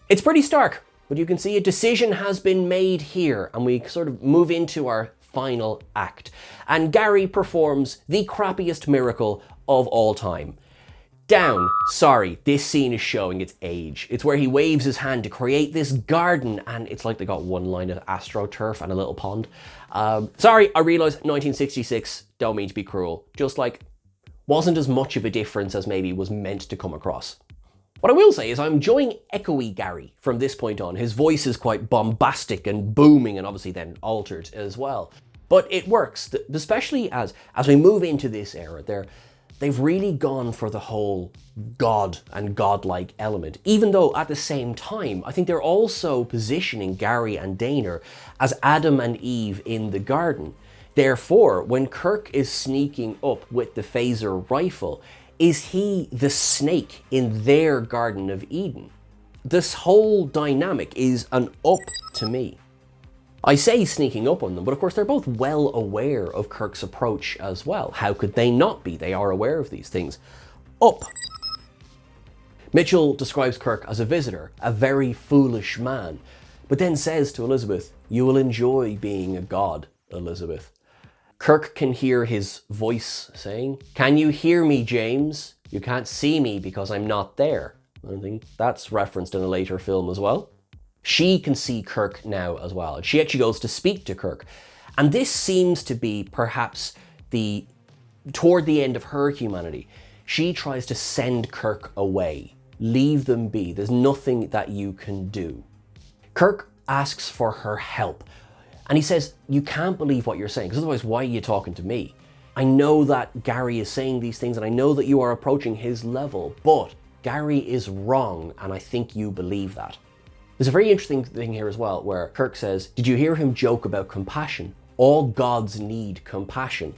It's pretty stark, but you can see a decision has been made here, and we sort of move into our final act. And Gary performs the crappiest miracle of all time. Down. Sorry, this scene is showing its age. It's where he waves his hand to create this garden, and it's like they got one line of astroturf and a little pond. Sorry, I realise 1966, don't mean to be cruel. Just like, wasn't as much of a difference as maybe was meant to come across. What I will say is I'm enjoying echoey Gary from this point on. His voice is quite bombastic and booming, and obviously then altered as well. But it works, especially as we move into this era. They've really gone for the whole god and godlike element, even though at the same time, I think they're also positioning Gary and Dana as Adam and Eve in the garden. Therefore, when Kirk is sneaking up with the phaser rifle, is he the snake in their Garden of Eden? This whole dynamic is an up to me. I say sneaking up on them, but of course they're both well aware of Kirk's approach as well. How could they not be? They are aware of these things. Up. Mitchell describes Kirk as a visitor, a very foolish man, but then says to Elizabeth, "You will enjoy being a god, Elizabeth." Kirk can hear his voice saying, "Can you hear me, James? You can't see me because I'm not there." I think that's referenced in a later film as well. She can see Kirk now as well, and she actually goes to speak to Kirk. And this seems to be perhaps toward the end of her humanity. She tries to send Kirk away, leave them be. There's nothing that you can do. Kirk asks for her help, and he says, "You can't believe what you're saying, because otherwise why are you talking to me? I know that Gary is saying these things, and I know that you are approaching his level, but Gary is wrong, and I think you believe that." There's a very interesting thing here as well, where Kirk says, "Did you hear him joke about compassion? All gods need compassion."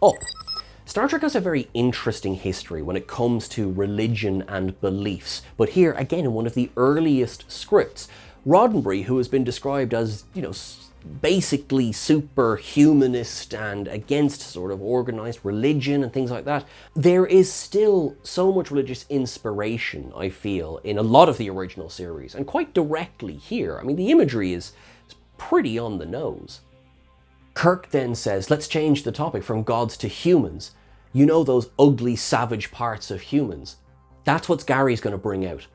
Up. Star Trek has a very interesting history when it comes to religion and beliefs. But here, again, in one of the earliest scripts, Roddenberry, who has been described as, basically superhumanist and against sort of organized religion and things like that, there is still so much religious inspiration, I feel, in a lot of the original series, and quite directly here. I mean, the imagery is pretty on the nose. Kirk then says, "Let's change the topic from gods to humans. You know those ugly, savage parts of humans." That's what Gary's going to bring out.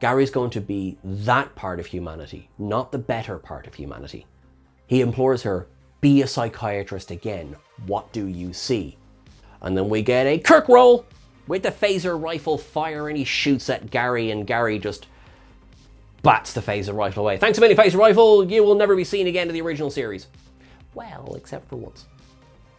Gary's going to be that part of humanity, not the better part of humanity. He implores her, "Be a psychiatrist again. What do you see?" And then we get a Kirk roll with the phaser rifle fire, and he shoots at Gary, and Gary just bats the phaser rifle away. "Thanks a million, phaser rifle. You will never be seen again in the original series." Well, except for once.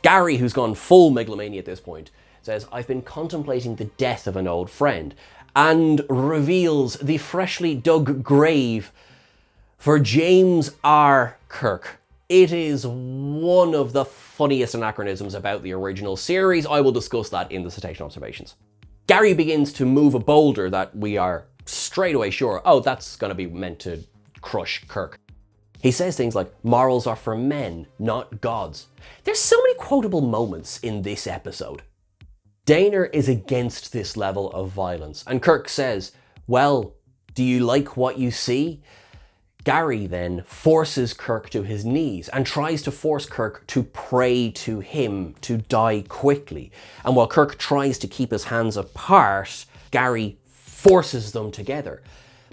Gary, who's gone full megalomania at this point, says, "I've been contemplating the death of an old friend," and reveals the freshly dug grave for James R. Kirk. It is one of the funniest anachronisms about the original series. I will discuss that in the citation observations. Gary begins to move a boulder that we are straight away sure, oh, that's going to be meant to crush Kirk. He says things like, "Morals are for men, not gods." There's so many quotable moments in this episode. Dana is against this level of violence, and Kirk says, "Well, do you like what you see?" Gary then forces Kirk to his knees and tries to force Kirk to pray to him to die quickly. And while Kirk tries to keep his hands apart, Gary forces them together.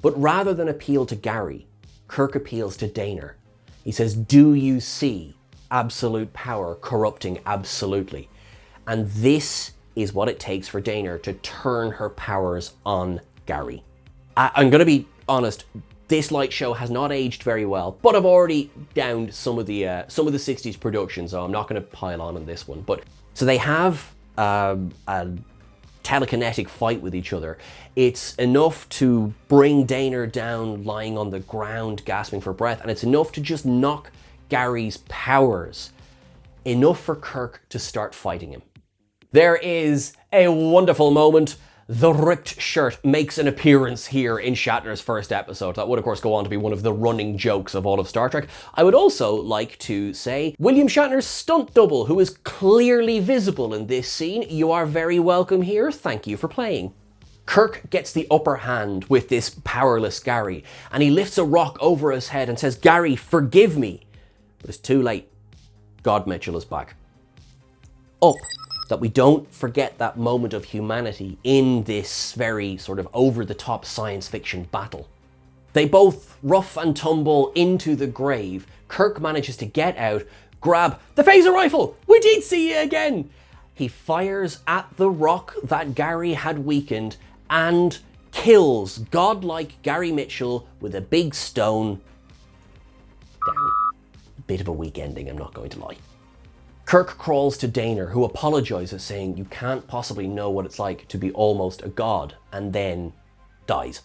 But rather than appeal to Gary, Kirk appeals to Dana. He says, "Do you see absolute power corrupting absolutely?" And this is what it takes for Dana to turn her powers on Gary. I'm going to be honest, this light show has not aged very well, but I've already downed some of the 60s production, so I'm not going to pile on this one. But so they have a telekinetic fight with each other. It's enough to bring Dana down lying on the ground gasping for breath, and it's enough to just knock Gary's powers. Enough for Kirk to start fighting him. There is a wonderful moment. The ripped shirt makes an appearance here in Shatner's first episode. That would, of course, go on to be one of the running jokes of all of Star Trek. I would also like to say William Shatner's stunt double, who is clearly visible in this scene. You are very welcome here. Thank you for playing. Kirk gets the upper hand with this powerless Gary, and he lifts a rock over his head and says, "Gary, forgive me." But it's too late. God Mitchell is back. Up. that we don't forget that moment of humanity in this very sort of over-the-top science fiction battle. They both rough and tumble into the grave. Kirk manages to get out, grab the phaser rifle. We did see you again. He fires at the rock that Gary had weakened and kills godlike Gary Mitchell with a big stone down. Bit of a weak ending, I'm not going to lie. Kirk crawls to Daner, who apologizes, saying you can't possibly know what it's like to be almost a god, and then dies.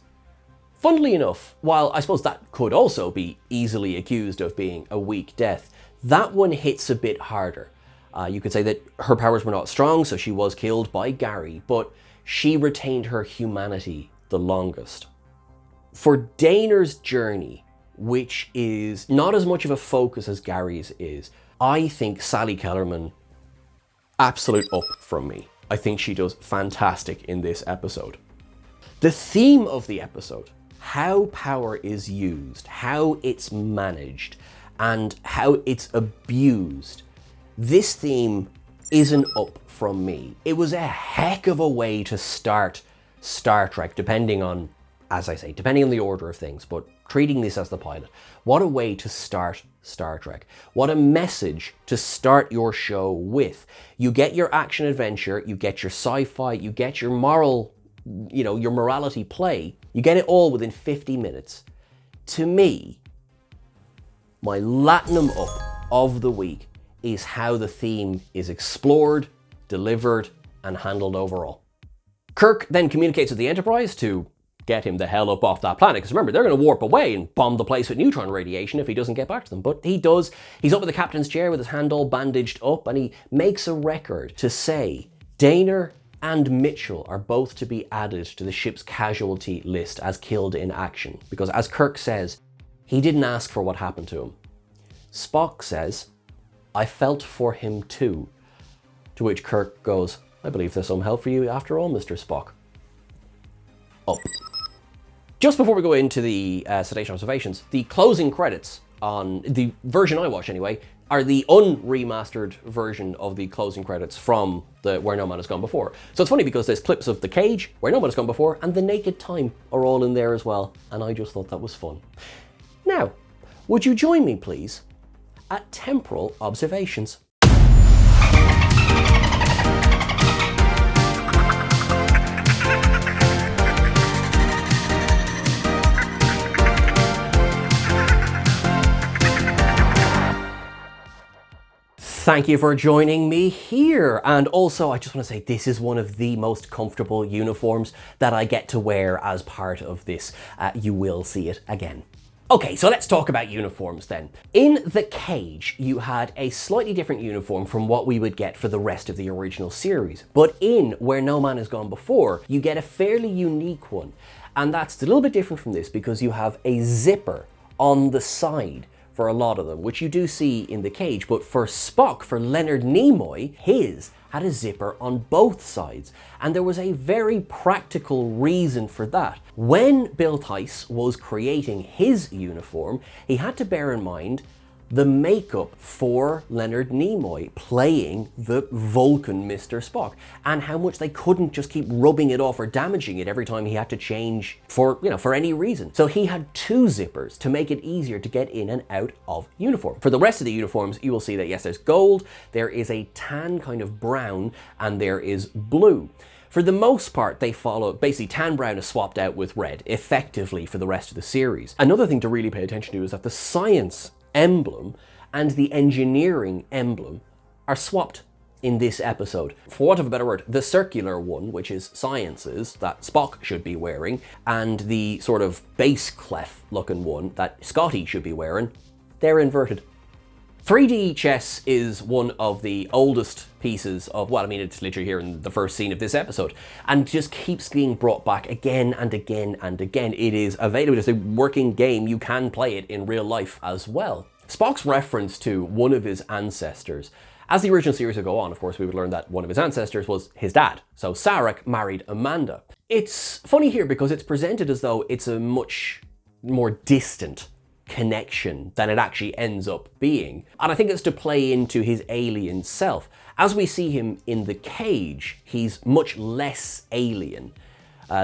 Funnily enough, while I suppose that could also be easily accused of being a weak death, that one hits a bit harder. You could say that her powers were not strong, so she was killed by Gary, but she retained her humanity the longest. For Daner's journey, which is not as much of a focus as Gary's is, I think Sally Kellerman, absolute up from me. I think she does fantastic in this episode. The theme of the episode, how power is used, how it's managed, and how it's abused, this theme is an up from me. It was a heck of a way to start Star Trek, depending on, as I say, depending on the order of things, but treating this as the pilot. What a way to start Star Trek. What a message to start your show with. You get your action adventure, you get your sci-fi, you get your moral, your morality play. You get it all within 50 minutes. To me, my Latinum up of the week is how the theme is explored, delivered, and handled overall. Kirk then communicates with the Enterprise to get him the hell up off that planet, because remember, they're going to warp away and bomb the place with neutron radiation if he doesn't get back to them. But he does. He's up in the captain's chair with his hand all bandaged up, and he makes a record to say Daner and Mitchell are both to be added to the ship's casualty list as killed in action, because as Kirk says, he didn't ask for what happened to him. Spock says, I felt for him too. To which Kirk goes, I believe there's some help for you after all, Mr. Spock. Up. Just before we go into the sedation observations, the closing credits on the version I watched anyway are the unremastered version of the closing credits from the Where No Man Has Gone Before. So it's funny because there's clips of The Cage, Where No Man Has Gone Before, and The Naked Time are all in there as well, and I just thought that was fun. Now, would you join me please at temporal observations? Thank you for joining me here. And also, I just want to say this is one of the most comfortable uniforms that I get to wear as part of this. You will see it again. Okay, so let's talk about uniforms then. In The Cage, you had a slightly different uniform from what we would get for the rest of the original series. But in Where No Man Has Gone Before, you get a fairly unique one. And that's a little bit different from this because you have a zipper on the side for a lot of them, which you do see in The Cage. But for Spock, for Leonard Nimoy, his had a zipper on both sides. And there was a very practical reason for that. When Bill Tice was creating his uniform, he had to bear in mind the makeup for Leonard Nimoy playing the Vulcan Mr. Spock, and how much they couldn't just keep rubbing it off or damaging it every time he had to change for any reason. So he had two zippers to make it easier to get in and out of uniform. For the rest of the uniforms, you will see that yes, there's gold, there is a tan kind of brown, and there is blue. For the most part, they follow, basically tan brown is swapped out with red, effectively for the rest of the series. Another thing to really pay attention to is that the science emblem and the engineering emblem are swapped in this episode. For want of a better word, the circular one, which is science's, that Spock should be wearing, and the sort of base clef looking one that Scotty should be wearing, they're inverted. 3D chess is one of the oldest pieces of, well, I mean, it's literally here in the first scene of this episode, and just keeps being brought back again and again and again. It is available as a working game. You can play it in real life as well. Spock's reference to one of his ancestors, as the original series would go on, of course, we would learn that one of his ancestors was his dad. So Sarek married Amanda. It's funny here because it's presented as though it's a much more distant connection than it actually ends up being. And I think it's to play into his alien self. As we see him in the cage, he's much less alien.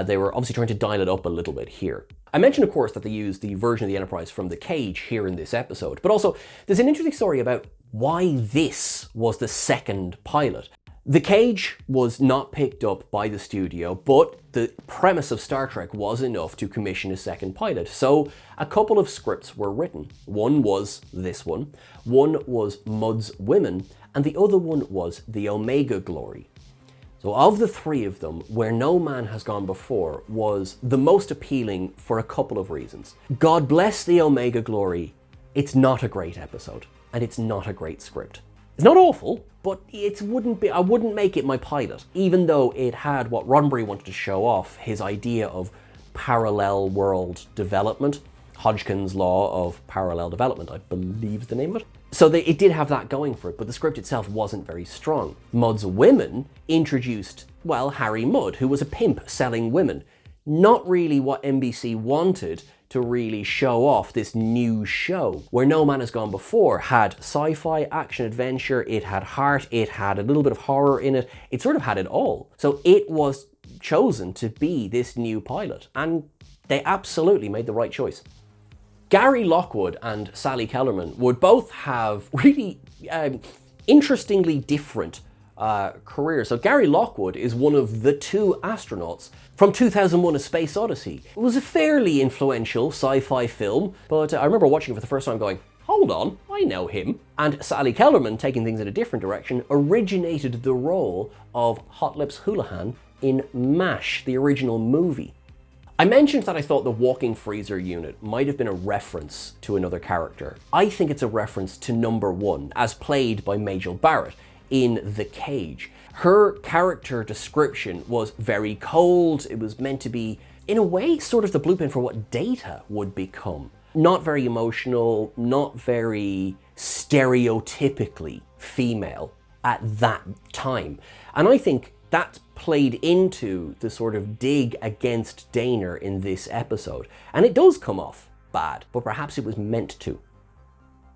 They were obviously trying to dial it up a little bit here. I mentioned, of course, that they used the version of the Enterprise from the cage here in this episode, but also there's an interesting story about why this was the second pilot. The cage was not picked up by the studio, but the premise of Star Trek was enough to commission a second pilot. So a couple of scripts were written. One was this one was Mudd's Women, and the other one was The Omega Glory. So of the three of them, Where No Man Has Gone Before was the most appealing for a couple of reasons. God bless The Omega Glory, it's not a great episode, and it's not a great script. It's not awful, but I wouldn't make it my pilot, even though it had what Roddenberry wanted to show off, his idea of parallel world development. Hodgkin's law of parallel development, I believe is the name of it. So it did have that going for it, but the script itself wasn't very strong. Mudd's Women introduced, well, Harry Mudd, who was a pimp selling women. Not really what NBC wanted to really show off this new show. Where No Man Has Gone Before had sci-fi, action, adventure, it had heart, it had a little bit of horror in it. It sort of had it all. So it was chosen to be this new pilot, and they absolutely made the right choice. Gary Lockwood and Sally Kellerman would both have really interestingly different careers. So Gary Lockwood is one of the two astronauts from 2001: A Space Odyssey. It was a fairly influential sci-fi film, but I remember watching it for the first time going, hold on, I know him. And Sally Kellerman, taking things in a different direction, originated the role of Hot Lips Houlihan in MASH, the original movie. I mentioned that I thought the walking freezer unit might have been a reference to another character. I think it's a reference to Number One, as played by Majel Barrett in The Cage. Her character description was very cold. It was meant to be, in a way, sort of the blueprint for what Data would become. Not very emotional, not very stereotypically female at that time. And I think that played into the sort of dig against Daner in this episode. And it does come off bad, but perhaps it was meant to.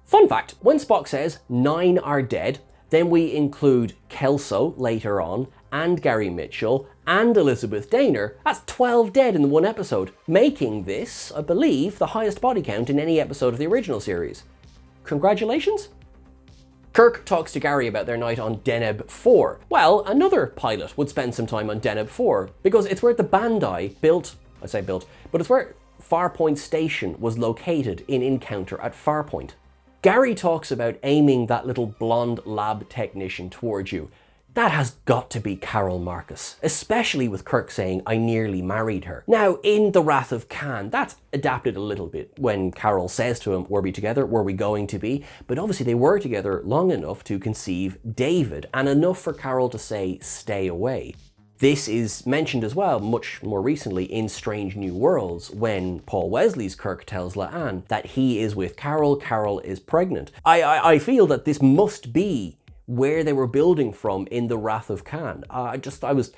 Fun fact, when Spock says 9 are dead, then we include Kelso later on, and Gary Mitchell, and Elizabeth Daner. That's 12 dead in the one episode, making this, I believe, the highest body count in any episode of the original series. Congratulations? Kirk talks to Gary about their night on Deneb 4. Well, another pilot would spend some time on Deneb 4, because it's where the Bandai built, I say built, but it's where Farpoint Station was located in Encounter at Farpoint. Gary talks about aiming that little blonde lab technician towards you. That has got to be Carol Marcus, especially with Kirk saying, I nearly married her. Now, in The Wrath of Khan, that's adapted a little bit when Carol says to him, were we together? Were we going to be? But obviously they were together long enough to conceive David, and enough for Carol to say, stay away. This is mentioned as well, much more recently, in Strange New Worlds, when Paul Wesley's Kirk tells La'an that he is with Carol, Carol is pregnant. I feel that this must be where they were building from in The Wrath of Khan. I was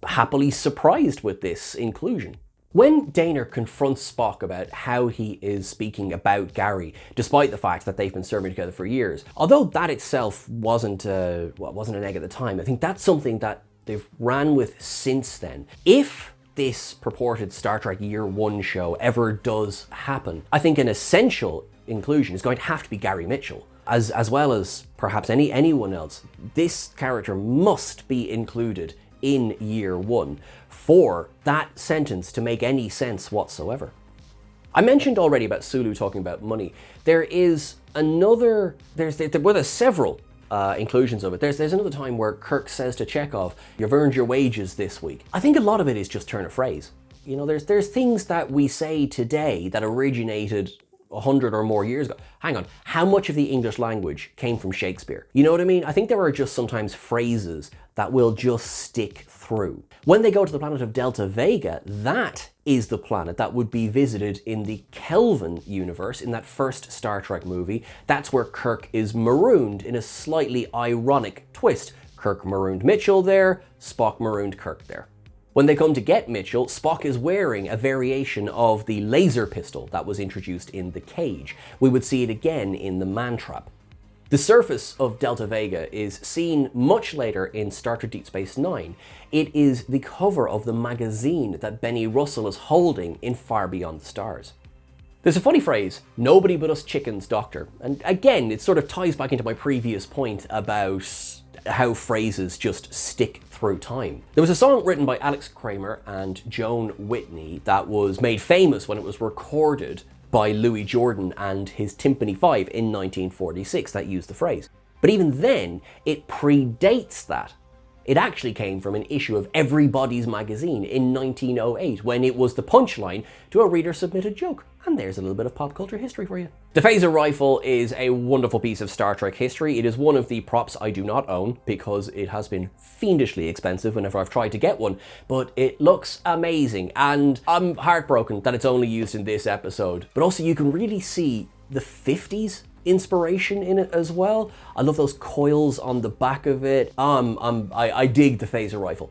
happily surprised with this inclusion. When Daner confronts Spock about how he is speaking about Gary, despite the fact that they've been serving together for years, although that itself wasn't a neg at the time, I think that's something that they've ran with since then. If this purported Star Trek Year One show ever does happen, I think an essential inclusion is going to have to be Gary Mitchell. As well as perhaps anyone else. This character must be included in Year One for that sentence to make any sense whatsoever. I mentioned already about Sulu talking about money. There is another, there's several inclusions of it. There's another time where Kirk says to Chekhov, you've earned your wages this week. I think a lot of it is just turn of phrase. You know, there's things that we say today that originated 100 or more years ago. Hang on, how much of the English language came from Shakespeare? You know what I mean? I think there are just sometimes phrases that will just stick through. When they go to the planet of Delta Vega, that is the planet that would be visited in the Kelvin universe in that first Star Trek movie. That's where Kirk is marooned in a slightly ironic twist. Kirk marooned Mitchell there, Spock marooned Kirk there. When they come to get Mitchell, Spock is wearing a variation of the laser pistol that was introduced in The Cage. We would see it again in the Man Trap. The surface of Delta Vega is seen much later in Star Trek Deep Space Nine. It is the cover of the magazine that Benny Russell is holding in Far Beyond the Stars. There's a funny phrase, "nobody but us chickens, doctor." And again, it sort of ties back into my previous point about how phrases just stick through time. There was a song written by Alex Kramer and Joan Whitney that was made famous when it was recorded by Louis Jordan and his Timpani 5 in 1946 that used the phrase. But even then, it predates that. It actually came from an issue of Everybody's Magazine in 1908 when it was the punchline to a reader-submitted joke. And there's a little bit of pop culture history for you. The phaser rifle is a wonderful piece of Star Trek history. It is one of the props I do not own because it has been fiendishly expensive whenever I've tried to get one, but it looks amazing and I'm heartbroken that it's only used in this episode. But also you can really see the 50s inspiration in it as well. I love those coils on the back of it. I dig the phaser rifle.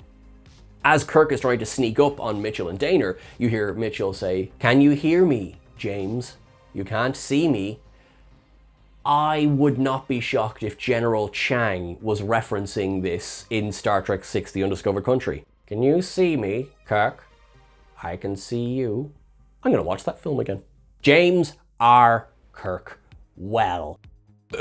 As Kirk is trying to sneak up on Mitchell and Daner, you hear Mitchell say, "Can you hear me, James? You can't see me." I would not be shocked if General Chang was referencing this in Star Trek VI: The Undiscovered Country. "Can you see me, Kirk? I can see you." I'm gonna watch that film again. James R. Kirk. Well,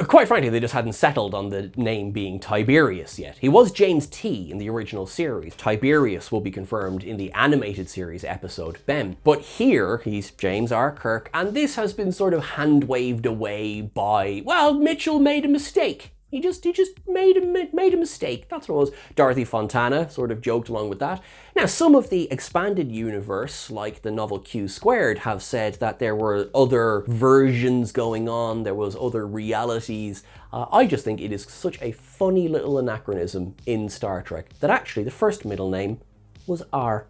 quite frankly, they just hadn't settled on the name being Tiberius yet. He was James T in the original series. Tiberius will be confirmed in the animated series episode Ben. But here, he's James R. Kirk, and this has been sort of hand-waved away by, well, Mitchell made a mistake. He just made a mistake. That's what it was. Dorothy Fontana sort of joked along with that. Now, some of the expanded universe, like the novel Q Squared, have said that there were other versions going on, there was other realities. I just think it is such a funny little anachronism in Star Trek that actually the first middle name was R.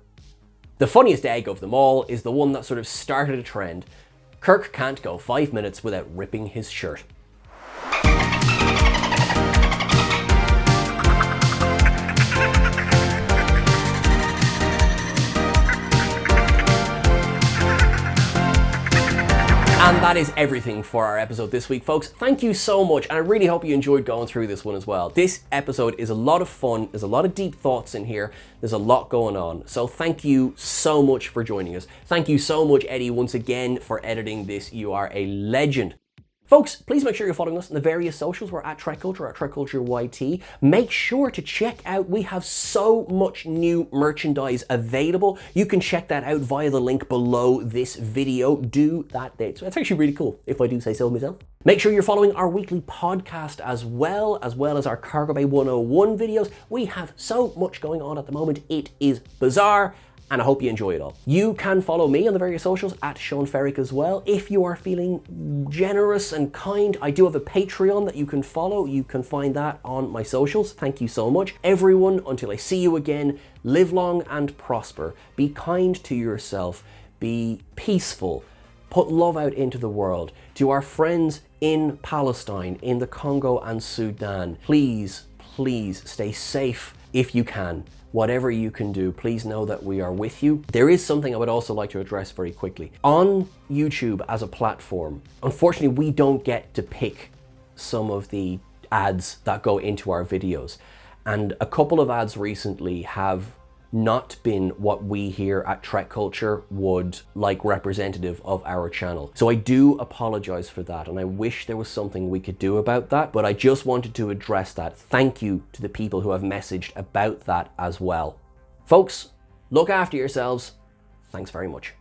The funniest egg of them all is the one that sort of started a trend. Kirk can't go 5 minutes without ripping his shirt. And that is everything for our episode this week, folks. Thank you so much, and I really hope you enjoyed going through this one as well. This episode is a lot of fun. There's a lot of deep thoughts in here. There's a lot going on. So thank you so much for joining us. Thank you so much, Eddie, once again, for editing this. You are a legend. Folks, please make sure you're following us on the various socials. We're at TrekCulture, at TrekCulture YT. Make sure to check out, we have so much new merchandise available. You can check that out via the link below this video. Do that. It's actually really cool, if I do say so myself. Make sure you're following our weekly podcast as well as our Cargo Bay 101 videos. We have so much going on at the moment. It is bizarre. And I hope you enjoy it all. You can follow me on the various socials at Sean Ferrick as well. If you are feeling generous and kind, I do have a Patreon that you can follow. You can find that on my socials. Thank you so much. Everyone, until I see you again, live long and prosper. Be kind to yourself. Be peaceful. Put love out into the world. To our friends in Palestine, in the Congo and Sudan, please stay safe if you can. Whatever you can do, please know that we are with you. There is something I would also like to address very quickly. On YouTube as a platform, unfortunately, we don't get to pick some of the ads that go into our videos. And a couple of ads recently have not been what we here at TrekCulture would like representative of our channel. So I do apologize for that, and I wish there was something we could do about that, but I just wanted to address that. Thank you to the people who have messaged about that as well. Folks, look after yourselves. Thanks very much.